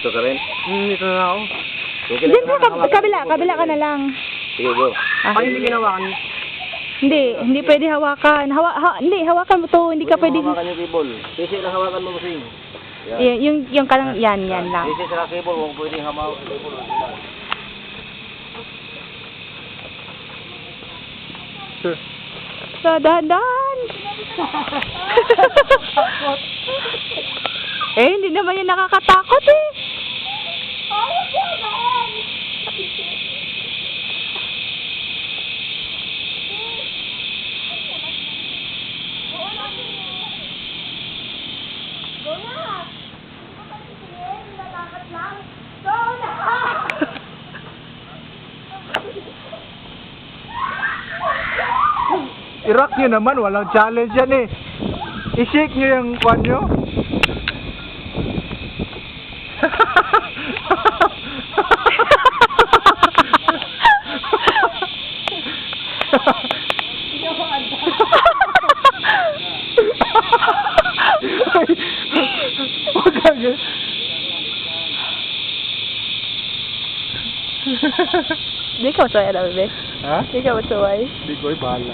Ito ka rin? Ito na ako. Okay Diyan ka, kabila ka na lang. Sige, go. Ah. Ay, hindi ginawa niyo. Hindi pwede hawakan. Hindi, hawakan mo to, hindi ka pwede. Hawakan yung cable. Sisi lang hawakan mo kasi. Yung kalang, yan lang. Sisi sa cable, huwag pwedeng hawakan yung cable. Sir. Sa dahan-dahan. Hindi naman yung nakakatakot eh. I-rock nyo naman, walang challenge yan eh. I-shake nyo yung kwan nyo. Huwag ka ganyan. Di ka masuway na, bebe. Ha? Di ka masuway. Hindi ko, bahala.